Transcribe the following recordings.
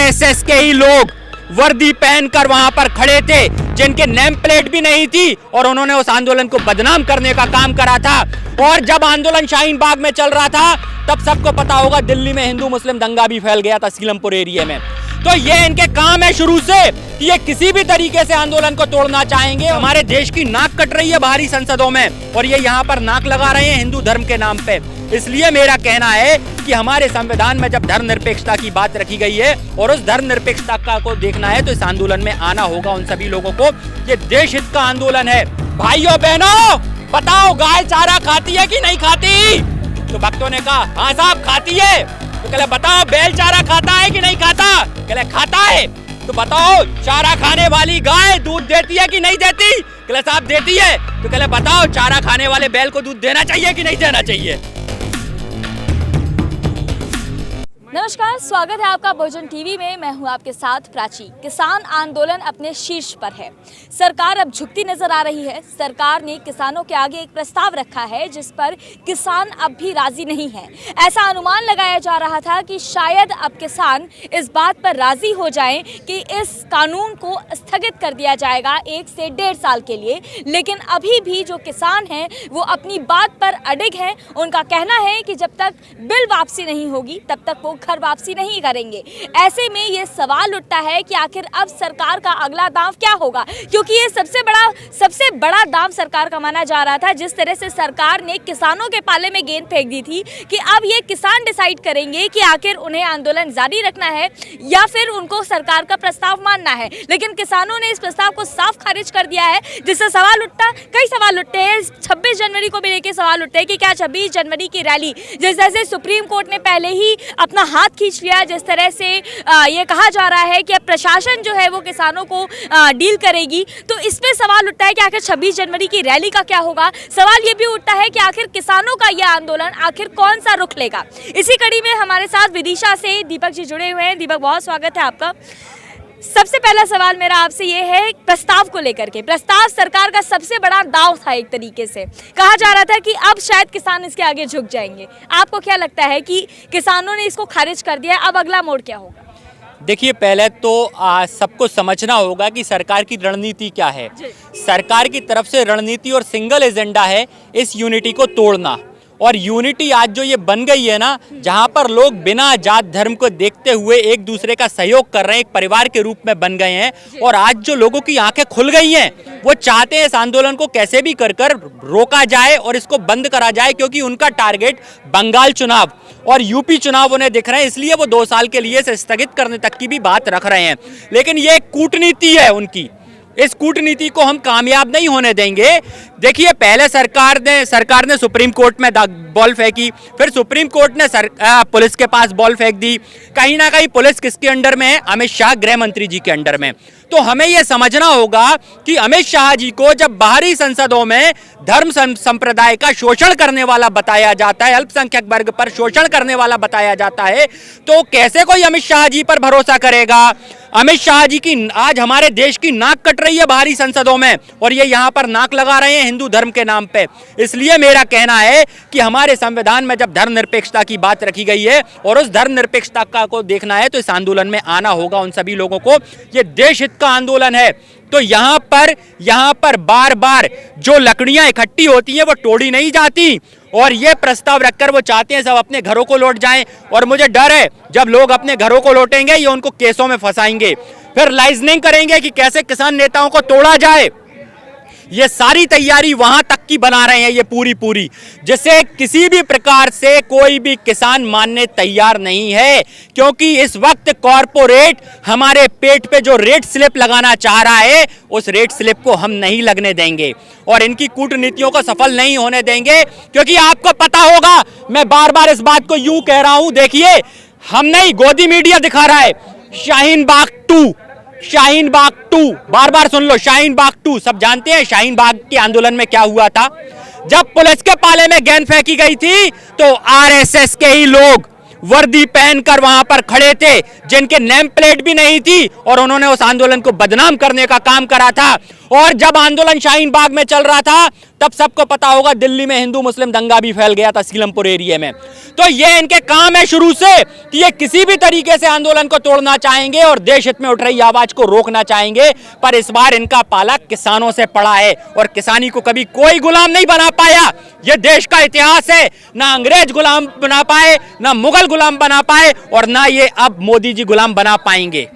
RSS के ही लोग वर्दी पहनकर वहां पर खड़े थे, जिनके नेम प्लेट भी नहीं थी, और उन्होंने उस आंदोलन को बदनाम करने का काम करा था। और जब आंदोलन शाहीन बाग में चल रहा था तब सबको पता होगा दिल्ली में हिंदू मुस्लिम दंगा भी फैल गया था सीलमपुर एरिया में। तो ये इनके काम है शुरू से कि ये किसी भी तरीके से आंदोलन को तोड़ना चाहेंगे। हमारे देश की नाक कट रही है बाहरी संसदों में, और ये यहाँ पर नाक लगा रहे हैं हिंदू धर्म के नाम पे। इसलिए मेरा कहना है कि हमारे संविधान में जब धर्मनिरपेक्षता की बात रखी गई है और उस धर्मनिरपेक्षता को देखना है तो इस आंदोलन में आना होगा उन सभी लोगों को। ये देश हित का आंदोलन है। भाइयों बहनों, बताओ गाय चारा खाती है कि नहीं खाती? तो भक्तों ने कहा हाँ साहब खाती है। तो कहले बताओ बैल चारा खाता है कि नहीं खाता? कहले खाता है। तो बताओ चारा खाने वाली गाय दूध देती है कि नहीं देती? कहले साहब देती है। तो कहले बताओ चारा खाने वाले बैल को दूध देना चाहिए कि नहीं देना चाहिए? नमस्कार, स्वागत है आपका भोजन टीवी में। मैं हूं आपके साथ प्राची। किसान आंदोलन अपने शीर्ष पर है। सरकार अब झुकती नजर आ रही है। सरकार ने किसानों के आगे एक प्रस्ताव रखा है जिस पर किसान अब भी राजी नहीं है। ऐसा अनुमान लगाया जा रहा था कि शायद अब किसान इस बात पर राजी हो जाएं कि इस कानून को स्थगित कर दिया जाएगा 1 से 1.5 साल के लिए, लेकिन अभी भी जो किसान हैं वो अपनी बात पर अडिग हैं। उनका कहना है कि जब तक बिल वापसी नहीं होगी तब तक वो घर वापसी नहीं करेंगे। ऐसे में ये सवाल उठता है कि आखिर अब सरकार का अगला दांव क्या होगा, क्योंकि ये सबसे बड़ा दांव सरकार का माना जा रहा था। जिस तरह से सरकार ने किसानों के पाले में गेंद फेंक दी थी कि अब ये किसान डिसाइड करेंगे कि आखिर उन्हें आंदोलन जारी रखना है या फिर उनको सरकार का प्रस्ताव मानना है, लेकिन किसानों ने इस प्रस्ताव को साफ खारिज कर दिया है। जिससे कई सवाल उठते हैं। 26 जनवरी को भी लेकर सवाल उठते हैं कि क्या 26 जनवरी की रैली, जैसे सुप्रीम कोर्ट ने पहले ही अपना हाथ खींच लिया, जिस तरह से ये कहा जा रहा है कि अब प्रशासन जो है वो किसानों को डील करेगी, तो इस पे सवाल उठता है कि आखिर 26 जनवरी की रैली का क्या होगा। सवाल ये भी उठता है कि आखिर किसानों का यह आंदोलन आखिर कौन सा रुख लेगा। इसी कड़ी में हमारे साथ विदिशा से दीपक जी जुड़े हुए हैं। दीपक, बहुत स्वागत है आपका। सबसे पहला सवाल मेरा आपसे ये है प्रस्ताव को लेकर के। प्रस्ताव सरकार का सबसे बड़ा दांव था। एक तरीके से कहा जा रहा था कि अब शायद किसान इसके आगे झुक जाएंगे। आपको क्या लगता है कि किसानों ने इसको खारिज कर दिया, अब अगला मोड़ क्या होगा? देखिए, पहले तो सबको समझना होगा कि सरकार की रणनीति क्या है। सरकार की तरफ से रणनीति और सिंगल एजेंडा है इस यूनिटी को तोड़ना। और यूनिटी आज जो ये बन गई है ना, जहां पर लोग बिना जात धर्म को देखते हुए एक दूसरे का सहयोग कर रहे हैं, एक परिवार के रूप में बन गए हैं। और आज जो लोगों की आंखें खुल गई हैं, वो चाहते हैं इस आंदोलन को कैसे भी कर रोका जाए और इसको बंद करा जाए, क्योंकि उनका टारगेट बंगाल चुनाव और यूपी चुनाव उन्हें दिख रहे हैं। इसलिए वो 2 साल के लिए इसे स्थगित करने तक की भी बात रख रहे हैं। लेकिन ये कूटनीति है उनकी। इस कूटनीति को हम कामयाब नहीं होने देंगे। देखिए, पहले सरकार ने सुप्रीम कोर्ट में बॉल फेंकी, फिर सुप्रीम कोर्ट ने पुलिस के पास बॉल फेंक दी। कहीं ना कहीं पुलिस किसके अंडर में है? अमित शाह गृह मंत्री जी के अंडर में। तो हमें यह समझना होगा कि अमित शाह जी को जब बाहरी संसदों में धर्म संप्रदाय का शोषण करने वाला बताया जाता है, अल्पसंख्यक वर्ग पर शोषण करने वाला बताया जाता है, तो कैसे कोई अमित शाह जी पर भरोसा करेगा? अमित शाह जी की आज हमारे देश की नाक कट रही है बाहरी संसदों में, और ये यहाँ पर नाक लगा रहे हैं हिंदू धर्म के नाम पे। इसलिए मेरा कहना है कि हमारे संविधान में जब धर्मनिरपेक्षता की बात रखी गई है और उस धर्मनिरपेक्षता को देखना है तो इस आंदोलन में आना होगा उन सभी लोगों को। ये देश हित का आंदोलन है। तो यहाँ पर बार बार जो लकड़ियां इकट्ठी होती हैं वो तोड़ी नहीं जाती, और ये प्रस्ताव रखकर वो चाहते हैं सब अपने घरों को लौट जाएं। और मुझे डर है जब लोग अपने घरों को लौटेंगे ये उनको केसों में फंसाएंगे, फिर लाइजनिंग करेंगे कि कैसे किसान नेताओं को तोड़ा जाए। ये सारी तैयारी वहां तक की बना रहे हैं ये पूरी, जिससे किसी भी प्रकार से कोई भी किसान मानने तैयार नहीं है। क्योंकि इस वक्त कॉरपोरेट हमारे पेट पे जो रेट स्लिप लगाना चाह रहा है, उस रेट स्लिप को हम नहीं लगने देंगे और इनकी कूटनीतियों को सफल नहीं होने देंगे। क्योंकि आपको पता होगा, मैं बार बार इस बात को यूं कह रहा हूं, देखिए हम नहीं, गोदी मीडिया दिखा रहा है शाहीन बाग 2, बार बार सुन लो, शाहीन बाग 2। सब जानते हैं शाहीन बाग के आंदोलन में क्या हुआ था। जब पुलिस के पाले में गेंद फेंकी गई थी तो आरएसएस के ही लोग वर्दी पहनकर वहां पर खड़े थे, जिनके नेम प्लेट भी नहीं थी, और उन्होंने उस आंदोलन को बदनाम करने का काम करा था। और जब आंदोलन शाहीन बाग में चल रहा था तब सबको पता होगा दिल्ली में हिंदू मुस्लिम दंगा भी फैल गया था सीलमपुर एरिया में। तो ये इनके काम है शुरू से कि ये किसी भी तरीके से आंदोलन को तोड़ना चाहेंगे और देश हित में उठ रही आवाज को रोकना चाहेंगे। पर इस बार इनका पाला किसानों से पड़ा है और किसानी को कभी कोई गुलाम नहीं बना पाया। ये देश का इतिहास है, ना अंग्रेज गुलाम बना पाए, ना मुगल गुलाम बना पाए और ना ये अब मोदी जी गुलाम बना पाएंगे।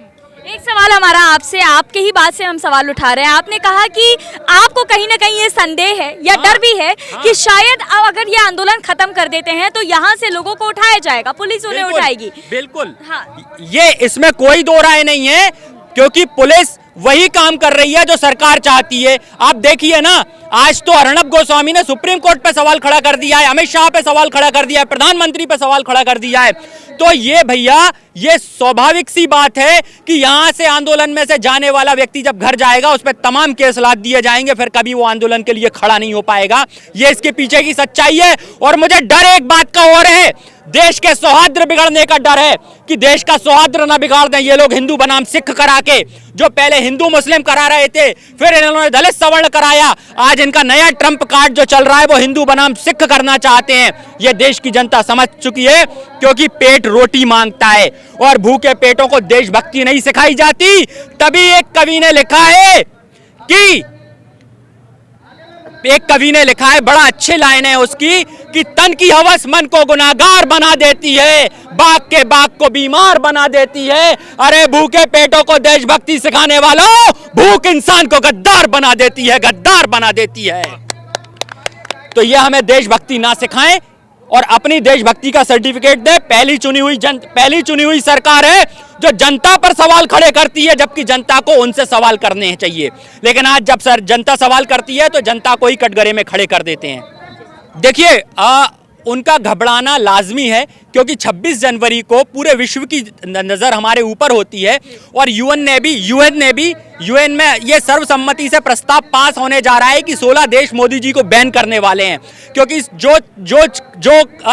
एक सवाल हमारा आपसे, आपके ही बात से हम सवाल उठा रहे हैं। आपने कहा कि आपको कहीं ना कहीं ये संदेह है या डर भी है कि शायद अब अगर ये आंदोलन खत्म कर देते हैं तो यहाँ से लोगों को उठाया जाएगा, पुलिस उन्हें उठाएगी। बिल्कुल हाँ। ये इसमें कोई दो राय नहीं है, क्योंकि पुलिस वही काम कर रही है जो सरकार चाहती है। आप देखिए ना, आज तो अर्णब गोस्वामी ने सुप्रीम कोर्ट पे सवाल खड़ा कर दिया है, अमित शाह पे सवाल खड़ा कर दिया है, प्रधानमंत्री पे सवाल खड़ा कर दिया है। तो ये भैया, ये स्वाभाविक सी बात है कि यहां से आंदोलन में से जाने वाला व्यक्ति जब घर जाएगा उस पर तमाम केस लाद दिए जाएंगे, फिर कभी वो आंदोलन के लिए खड़ा नहीं हो पाएगा। ये इसके पीछे की सच्चाई है। और मुझे डर एक बात का और है, देश के सौहार्द बिगड़ने का डर है कि देश का सौहार्द ना बिगाड़ दें ये लोग हिंदू बनाम सिख करा के। जो पहले हिंदू मुस्लिम करा रहे थे, फिर इन्होंने दलित सवर्ण कराया, आज इनका नया ट्रम्प कार्ड जो चल रहा है वो हिंदू बनाम सिख करना चाहते हैं। ये देश की जनता समझ चुकी है, क्योंकि पेट रोटी मांगता है और भूखे पेटों को देशभक्ति नहीं सिखाई जाती। तभी एक कवि ने लिखा है कि बड़ा अच्छे लाइन है उसकी कि तन की हवस मन को गुनाहगार बना देती है, बाग के बाग को बीमार बना देती है। अरे भूखे पेटों को देशभक्ति सिखाने वालों, भूख इंसान को गद्दार बना देती है, गद्दार बना देती है। तो ये हमें देशभक्ति ना सिखाएं और अपनी देशभक्ति का सर्टिफिकेट दे। पहली चुनी हुई सरकार है जो जनता पर सवाल खड़े करती है, जबकि जनता को उनसे सवाल करने चाहिए। लेकिन आज जब जनता सवाल करती है तो जनता को ही कटघरे में खड़े कर देते हैं। देखिए, उनका घबराना लाजमी है, क्योंकि 26 जनवरी को पूरे विश्व की नज़र हमारे ऊपर होती है और यूएन में ये सर्वसम्मति से प्रस्ताव पास होने जा रहा है कि 16 देश मोदी जी को बैन करने वाले हैं, क्योंकि जो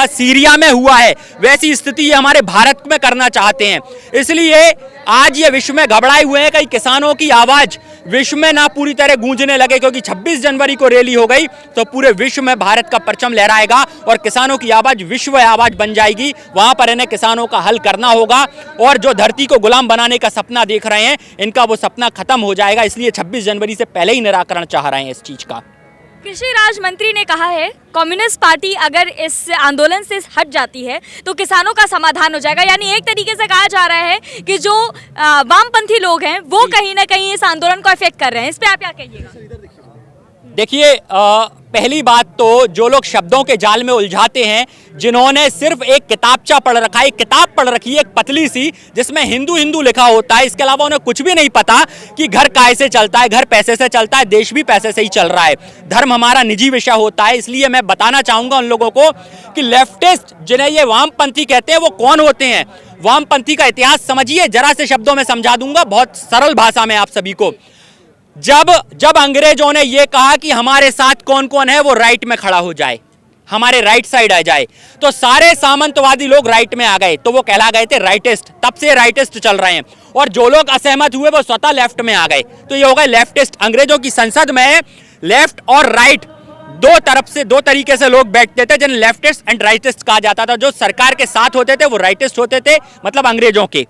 सीरिया में हुआ है वैसी स्थिति ये हमारे भारत में करना चाहते हैं। इसलिए आज ये विश्व में घबराए हुए हैं कहीं किसानों की आवाज़ विश्व में ना पूरी तरह गूंजने लगे, क्योंकि 26 जनवरी को रैली हो गई तो पूरे विश्व में भारत का परचम लहराएगा और किसानों की आवाज़ विश्व आवाज़ बन जाएगी। वहां पर इन्हें किसानों का हल करना होगा और जो धरती को गुलाम बनाने का सपना देख रहे हैं, इनका वो सपना खत्म हो जाएगा। इसलिए 26 जनवरी से पहले ही निराकरण चाह रहे हैं इस चीज का। कृषि राज्य मंत्री ने कहा है कम्युनिस्ट पार्टी अगर इस आंदोलन से हट जाती है तो किसानों का समाधान हो जाएगा। यानी एक तरीके से कहा जा रहा है कि जो वामपंथी लोग हैं वो कहीं ना कहीं इस आंदोलन को इफेक्ट कर रहे हैं। इस पे आप क्या कहिएगा? देखिए, पहली बात तो जो लोग शब्दों के जाल में उलझाते हैं, जिन्होंने सिर्फ एक किताबचा पढ़ रखा है, एक किताब पढ़ रखी है एक पतली सी जिसमें हिंदू हिंदू लिखा होता है, इसके अलावा उन्हें कुछ भी नहीं पता कि घर काय से चलता है, घर पैसे से चलता है, देश भी पैसे से ही चल रहा है। धर्म हमारा निजी विषय होता है। इसलिए मैं बताना चाहूंगा उन लोगों को कि लेफ्टिस्ट जिन्हें ये वामपंथी कहते हैं वो कौन होते हैं। वामपंथी का इतिहास समझिए, जरा से शब्दों में समझा दूंगा बहुत सरल भाषा में आप सभी को। जब अंग्रेजों ने यह कहा कि हमारे साथ कौन कौन है वो राइट में खड़ा हो जाए, हमारे राइट साइड आ जाए, तो सारे सामंतवादी लोग राइट में आ गए, तो वो कहला गए थे राइटिस्ट। तब से राइटिस्ट चल रहे हैं और जो लोग असहमत हुए वो स्वतः लेफ्ट में आ गए, तो ये हो गए लेफ्टिस्ट। अंग्रेजों की संसद में लेफ्ट और राइट दो तरीके से लोग बैठते थे, जिन्हें लेफ्टिस्ट एंड राइटिस्ट कहा जाता था। जो सरकार के साथ होते थे वो राइटिस्ट होते थे, मतलब अंग्रेजों के,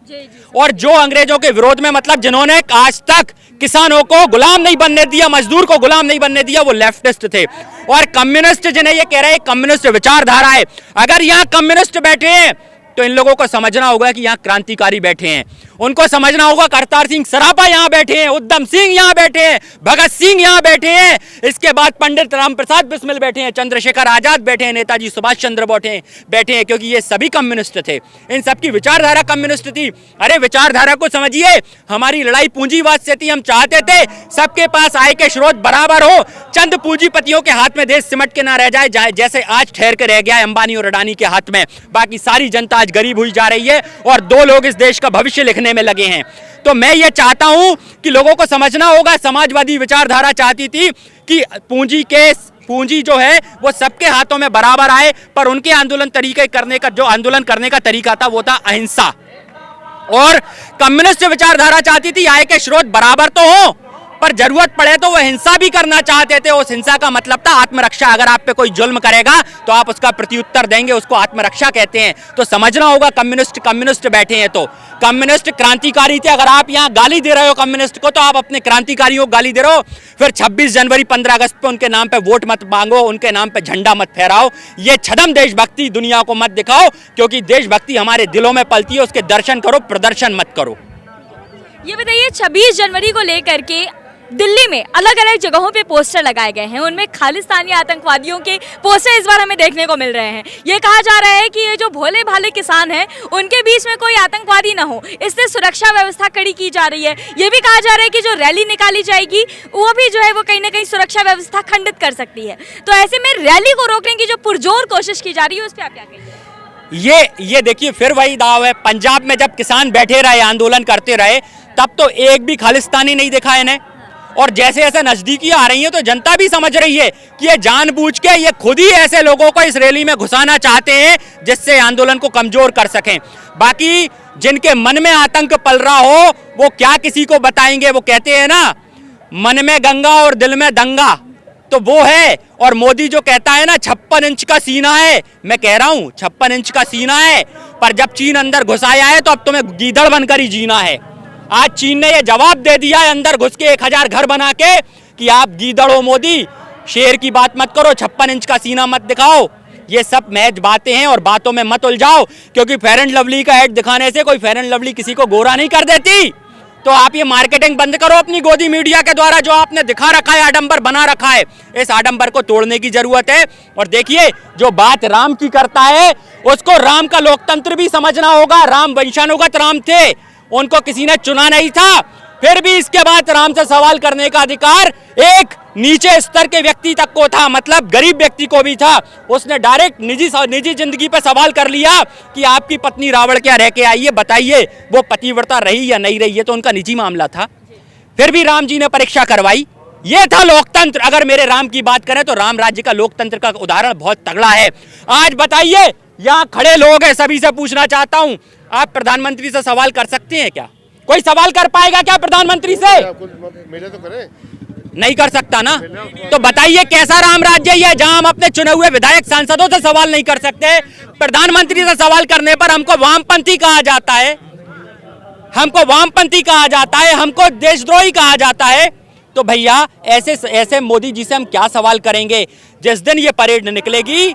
और जो अंग्रेजों के विरोध में, मतलब जिन्होंने आज तक किसानों को गुलाम नहीं बनने दिया, मजदूर को गुलाम नहीं बनने दिया, वो लेफ्टिस्ट थे। और कम्युनिस्ट जिन्हें ये कह रहे हैं कम्युनिस्ट विचारधारा है, अगर यहाँ कम्युनिस्ट बैठे हैं तो इन लोगों को समझना होगा कि यहाँ क्रांतिकारी बैठे हैं। उनको समझना होगा करतार सिंह सराफा यहाँ बैठे हैं, उधम सिंह यहाँ बैठे हैं, भगत सिंह यहाँ बैठे हैं, इसके बाद पंडित राम प्रसाद बिस्मिल बैठे हैं, चंद्रशेखर आजाद बैठे हैं, नेताजी सुभाष चंद्र बैठे हैं, क्योंकि ये सभी कम्युनिस्ट थे। इन सबकी विचारधारा कम्युनिस्ट थी। अरे विचारधारा को समझिए, हमारी लड़ाई पूंजीवाद से थी। हम चाहते थे सबके पास आय के स्रोत बराबर हो, चंद पूंजीपतियों के हाथ में देश सिमट के ना रह जाए, जैसे आज ठहर के रह गया है अंबानी और अडानी के हाथ में। बाकी सारी जनता आज गरीब हुई जा रही है और दो लोग इस देश का भविष्य लिखने में लगे हैं। तो मैं ये चाहता हूं कि लोगों को समझना होगा, समाजवादी विचारधारा चाहती थी कि पूंजी जो है वो सबके हाथों में बराबर आए, पर उनके आंदोलन करने का तरीका था वो था अहिंसा। और कम्युनिस्ट विचारधारा चाहती थी आय के स्रोत बराबर तो हो पर जरूरत पड़े तो वो हिंसा भी करना चाहते थे। उस हिंसा का मतलब था आत्मरक्षा। अगर आप पे कोई जुल्म करेगा तो आप उसका प्रत्युत्तर देंगे, उसको आत्मरक्षा कहते हैं। तो समझना होगा कम्युनिस्ट बैठे हैं तो कम्युनिस्ट क्रांतिकारी थे। अगर आप यहाँ गाली दे रहे हो कम्युनिस्ट को तो आप अपने क्रांतिकारियों को गाली दे रहे हो। फिर 26 जनवरी 15 अगस्त पे उनके नाम पे वोट मत मांगो, उनके नाम पे झंडा मत फहराओ। ये छदम देशभक्ति दुनिया को मत दिखाओ, क्योंकि देशभक्ति हमारे दिलों में पलती है। उसके दर्शन करो, प्रदर्शन मत करो। ये बताइए 26 जनवरी को लेकर के दिल्ली में अलग अलग जगहों पे पोस्टर लगाए गए हैं, उनमें खालिस्तानी आतंकवादियों के पोस्टर इस बार हमें देखने को मिल रहे हैं। ये कहा जा रहा है कि ये जो भोले भाले किसान हैं उनके बीच में कोई आतंकवादी ना हो, इसलिए सुरक्षा व्यवस्था कड़ी की जा रही है। ये भी कहा जा रहा है कि जो रैली निकाली जाएगी वो भी जो है वो कहीं ना कहीं सुरक्षा व्यवस्था खंडित कर सकती है। तो ऐसे में रैली को रोकने की जो पुरजोर कोशिश की जा रही है उस पर आप क्या कहेंगे? ये देखिए फिर वही दाव है। पंजाब में जब किसान बैठे रहे, आंदोलन करते रहे, तब तो एक भी खालिस्तानी नहीं दिखा इन्हें। और जैसे जैसे नजदीकी आ रही है तो जनता भी समझ रही है कि ये जानबूझ के ये खुद ही ऐसे लोगों को इस रैली में घुसाना चाहते हैं जिससे आंदोलन को कमजोर कर सकें। बाकी जिनके मन में आतंक पल रहा हो वो क्या किसी को बताएंगे। वो कहते हैं ना, मन में गंगा और दिल में दंगा, तो वो है। और मोदी जो कहता है ना 56 इंच का सीना है, मैं कह रहा हूं 56 इंच का सीना है, पर जब चीन अंदर घुसाया है तो अब तुम्हें गीदड़ बनकर ही जीना है। आज चीन ने ये जवाब दे दिया है अंदर घुस के 1000 घर बना के कि आप गीदड़ हो मोदी, शेर की बात मत करो, 56 इंच का सीना मत दिखाओ। ये सब महज बातें हैं और बातों में मत उलझाओ, क्योंकि फेयर एंड लवली का ऐड दिखाने से कोई फेयर एंड लवली किसी को गोरा नहीं कर देती। तो आप ये मार्केटिंग बंद करो अपनी गोदी मीडिया के द्वारा, जो आपने दिखा रखा है, आडंबर बना रखा है। इस आडंबर को तोड़ने की जरूरत है। और देखिए जो बात राम की करता है उसको राम का लोकतंत्र भी समझना होगा। राम वंशानुगत राम थे, उनको किसी ने चुना नहीं था। फिर भी इसके बाद राम से सवाल करने का अधिकार एक नीचे स्तर के व्यक्ति तक को था, मतलब गरीब व्यक्ति को भी था। उसने डायरेक्ट निजी जिंदगी पे सवाल कर लिया कि आपकी पत्नी रावण क्या रह के आई है, बताइए वो पतिव्रता रही या नहीं रही है, तो उनका निजी मामला था। फिर भी राम जी ने परीक्षा करवाई। ये था लोकतंत्र। अगर मेरे राम की बात करें तो राम राज्य का लोकतंत्र का उदाहरण बहुत तगड़ा है। आज बताइए, यहाँ खड़े लोग हैं, सभी से पूछना चाहता हूँ, आप प्रधानमंत्री से सवाल कर सकते हैं क्या? कोई सवाल कर पाएगा क्या प्रधानमंत्री से? मिले तो करे। नहीं कर सकता ना। तो बताइए कैसा राम राज्य है जहां हम अपने चुने हुए विधायक सांसदों से सवाल नहीं कर सकते? प्रधानमंत्री से सवाल करने पर हमको वामपंथी कहा जाता है, हमको वामपंथी कहा जाता है, हमको देशद्रोही कहा जाता है। तो भैया ऐसे मोदी जी से हम क्या सवाल करेंगे? जिस दिन ये परेड निकलेगी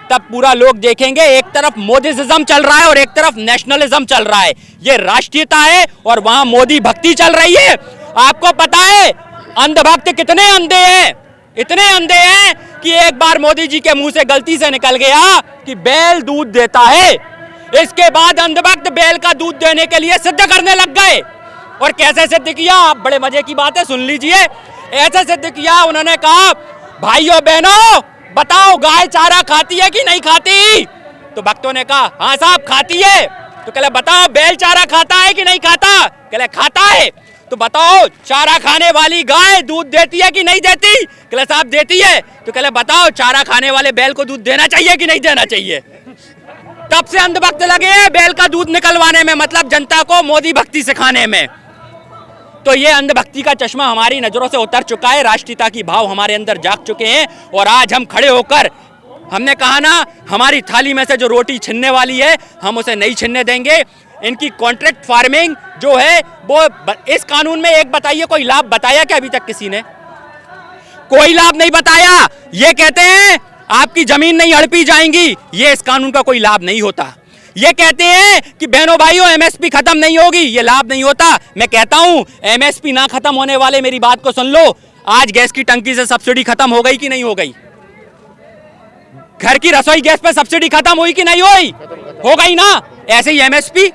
तब पूरा लोग देखेंगे, एक तरफ मोदीज्म चल रहा है और एक तरफ नेशनलिज्म चल रहा है। ये राष्ट्रीयता है और वहां मोदी भक्ति चल रही है। आपको पता है अंधभक्त कितने अंधे हैं? इतने अंधे हैं कि एक बार मोदी जी के मुंह से गलती से निकल गया कि बैल दूध देता है। इसके बाद अंधभक्त बैल का दूध देने के लिए सिद्ध करने लग गए। और कैसे सिद्ध किया? आप बड़े मजे की बात है, सुन लीजिए। ऐसे सिद्ध किया, उन्होंने कहा भाइयों बहनों बताओ गाय चारा खाती है कि नहीं खाती? तो भक्तों ने कहा हाँ साहब खाती है। तो कहले बताओ बैल चारा खाता है कि नहीं खाता? कहले खाता है। तो बताओ चारा खाने वाली गाय दूध देती है कि नहीं देती? कहले साहब देती है। तो कहले बताओ चारा खाने वाले बैल को दूध देना चाहिए कि नहीं देना चाहिए? तब से अंधभक्त लगे हैं बैल का दूध निकलवाने में, मतलब जनता को मोदी भक्ति सिखाने में। तो ये अंधभक्ति का चश्मा हमारी नजरों से उतर चुका है, राष्ट्रीयता की भाव हमारे अंदर जाग चुके हैं। और आज हम खड़े होकर हमने कहा ना, हमारी थाली में से जो रोटी छिनने वाली है हम उसे नहीं छिनने देंगे। इनकी कॉन्ट्रैक्ट फार्मिंग जो है वो इस कानून में एक बताइए कोई लाभ बताया क्या अभी तक किसी ने? कोई लाभ नहीं बताया। ये कहते हैं आपकी जमीन नहीं हड़पी जाएंगी, ये इस कानून का कोई लाभ नहीं होता। ये कहते हैं कि बहनों भाइयों एमएसपी खत्म नहीं होगी, ये लाभ नहीं होता। मैं कहता हूं एमएसपी ना खत्म होने वाले मेरी बात को सुन लो। आज गैस की टंकी से सब्सिडी खत्म हो गई कि नहीं हो गई? घर की रसोई गैस पे सब्सिडी खत्म हुई कि नहीं हुई? हो गई ना। ऐसे ही एमएसपी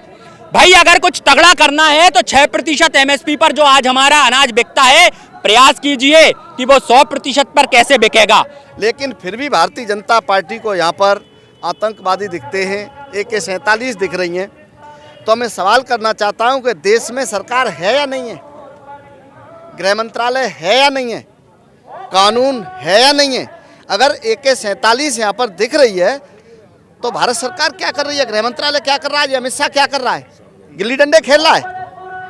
भाई अगर कुछ तगड़ा करना है तो 6% एमएसपी पर जो आज हमारा अनाज बिकता है, प्रयास कीजिए कि वो 100% पर कैसे बिकेगा। लेकिन फिर भी भारतीय जनता पार्टी को यहाँ पर आतंकवादी दिखते हैं, AK-47 दिख रही हैं। तो मैं सवाल करना चाहता हूँ कि देश में सरकार है या नहीं है, गृह मंत्रालय है या नहीं है, कानून है या नहीं है? अगर AK-47 यहाँ पर दिख रही है तो भारत सरकार क्या कर रही है, गृह मंत्रालय क्या कर रहा है, अमित शाह क्या कर रहा है? गिल्ली डंडे खेल रहा है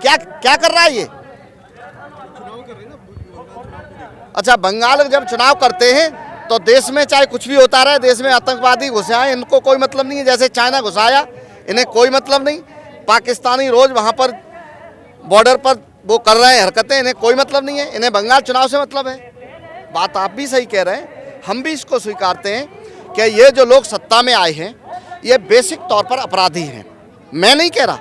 क्या? क्या कर रहा है ये? अच्छा, बंगाल में जब चुनाव करते हैं तो देश में चाहे कुछ भी होता रहे, देश में आतंकवादी घुसे आए, इनको कोई मतलब नहीं है। जैसे चाइना घुसाया, इन्हें कोई मतलब नहीं। पाकिस्तानी रोज वहाँ पर बॉर्डर पर वो कर रहे हैं हरकतें, इन्हें कोई मतलब नहीं है। इन्हें बंगाल चुनाव से मतलब है। बात आप भी सही कह रहे हैं, हम भी इसको स्वीकारते हैं कि ये जो लोग सत्ता में आए हैं ये बेसिक तौर पर अपराधी हैं। मैं नहीं कह रहा,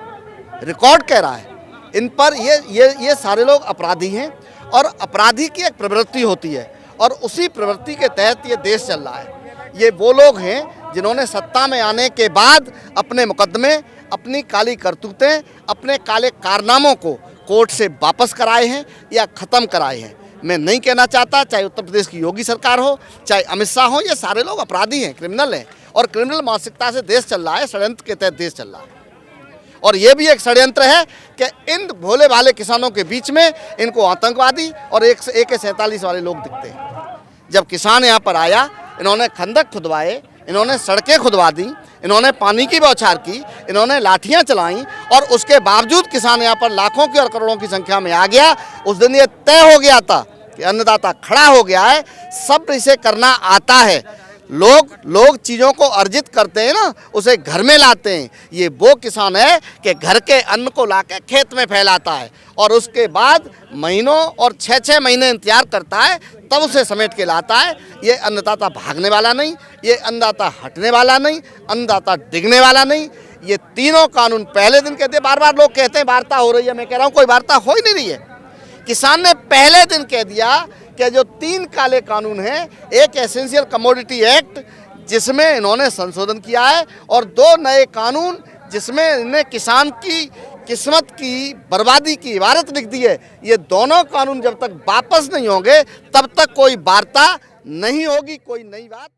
रिकॉर्ड कह रहा है। इन पर ये सारे लोग अपराधी हैं और अपराधी की एक प्रवृत्ति होती है और उसी प्रवृत्ति के तहत ये देश चल रहा है। ये वो लोग हैं जिन्होंने सत्ता में आने के बाद अपने मुकदमे, अपनी काली करतूतें, अपने काले कारनामों को कोर्ट से वापस कराए हैं या ख़त्म कराए हैं। मैं नहीं कहना चाहता, चाहे उत्तर प्रदेश की योगी सरकार हो, चाहे अमित शाह हो, ये सारे लोग अपराधी हैं, क्रिमिनल हैं और क्रिमिनल मानसिकता से देश चल रहा है, षड्यंत्र के तहत देश चल रहा है। और ये भी एक षड्यंत्र है कि इन भोले भाले किसानों के बीच में इनको आतंकवादी और AK-47 वाले लोग दिखते हैं। जब किसान यहाँ पर आया, इन्होंने खंदक खुदवाए, इन्होंने सड़कें खुदवा दी, इन्होंने पानी की बौछार की, इन्होंने लाठियां चलाईं और उसके बावजूद किसान यहाँ पर लाखों की और करोड़ों की संख्या में आ गया। उस दिन ये तय हो गया था कि अन्नदाता खड़ा हो गया है। सब इसे करना आता है। लोग चीज़ों को अर्जित करते हैं ना, उसे घर में लाते हैं। ये वो किसान है कि घर के अन्न को लाके खेत में फैलाता है और उसके बाद महीनों और 6-6 महीने इंतजार करता है, तब उसे समेट के लाता है। ये अन्नदाता भागने वाला नहीं, ये अन्नदाता हटने वाला नहीं, अन्नदाता डिगने वाला नहीं। ये तीनों कानून पहले दिन कहते, बार बार लोग कहते हैं वार्ता हो रही है, मैं कह रहा हूँ कोई वार्ता हो ही नहीं रही है। किसान ने पहले दिन कह दिया कि जो 3 काले कानून हैं, एक एसेंशियल कमोडिटी एक्ट जिसमें इन्होंने संशोधन किया है और 2 नए कानून जिसमें इन्हें किसान की किस्मत की बर्बादी की इबारत लिख दी है। ये दोनों कानून जब तक वापस नहीं होंगे तब तक कोई वार्ता नहीं होगी, कोई नई बात